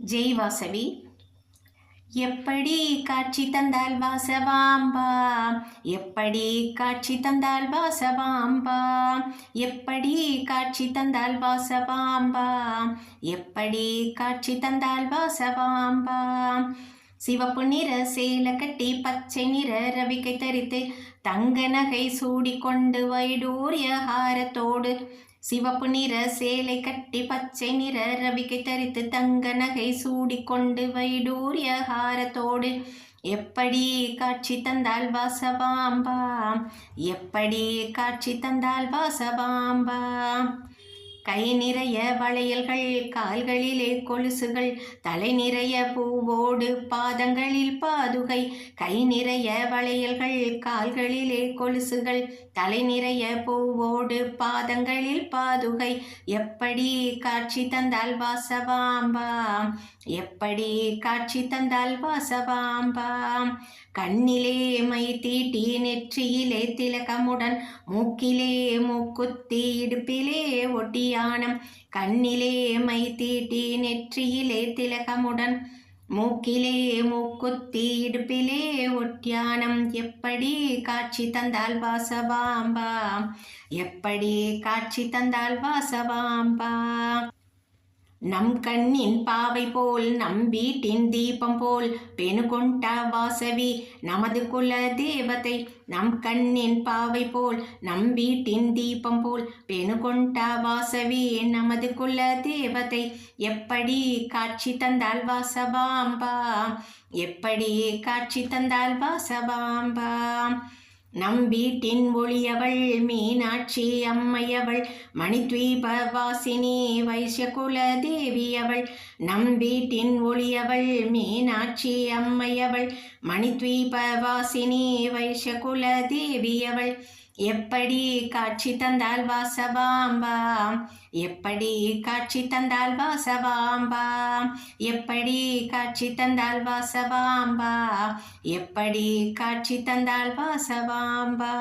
ஜெய் வாசவி. எப்படி காட்சி தந்தால் வாசவாம்பா, எப்படி காட்சி தந்தால் வாசவாம்பா, எப்படி காட்சி தந்தால் வாசவாம்பா, எப்படி காட்சி தந்தால் வாசவாம்பா. சிவப்பு நிற சேலை கட்டி பச்சை நிற ரவிக்கை தரித்து தங்க நகை சூடிக்கொண்டு வைடூரிய ஹாரத்தோடு, சிவப்பு நிற சேலை கட்டி பச்சை நிற ரவிக்கை தரித்து தங்க நகை சூடிக்கொண்டு வைடூரிய ஹாரத்தோடு, எப்படி காட்சி தந்தால் வாசவாம்பா, எப்படி காட்சி தந்தால் வாசவாம்பா. கை நிறைய வளையல்கள், கால்களிலே கொலுசுகள், தலை நிறைய பூவோடு பாதங்களில் பாதுகை. கை நிறைய வளையல்கள், கால்களிலே கொலுசுகள், தலை நிறைய பூவோடு பாதங்களில் பாதுகை. எப்படி காட்சி தந்தால் வாசவாம்பா, எப்படி காட்சி தந்தால் வாசவாம்பா. கண்ணிலே மை தீட்டி நெற்றியிலே திலகமுடன், மூக்கிலே மூக்குத்தி இடுப்பிலே ஒட்டியானம். கண்ணிலே மை தீட்டி நெற்றியிலே திலகமுடன், மூக்கிலே மூக்குத்தி இடுப்பிலே ஒட்டியானம். எப்படி காட்சி தந்தால் வாசவாம்பா, எப்படி காட்சி தந்தால் வாசவாம்பா. நம் கண்ணின் பாவை போல் நம் வீட்டின் தீபம் போல் பெணுகொண்ட வாசவி நமது குல தேவதை. நம் கண்ணின் பாவை போல் நம் வீட்டின் தீபம் போல் பெணுகொண்ட வாசவி நமது குல தேவதை. எப்படி காட்சி தந்தால் வாசவாம்பா, எப்படி காட்சி தந்தால் வாசவாம்பா. நம் வீட்டின் ஒளியவள் மீனாட்சி அம்மையவள், மணித்வீப வாசினி வைஷ்யகுல தேவியவள். நம் வீட்டின் ஒளியவள் மீனாட்சி அம்மையவள், மணித்வீப வாசினி வைஷ்யகுல தேவியவள். எப்படி காட்சி தந்தால் வாசவாம்பா, எப்படி காட்சி தந்தால் வாசவாம்பா, எப்படி காட்சி தந்தால் வாசவாம்பா, எப்படி காட்சி தந்தால் வாசவாம்பா.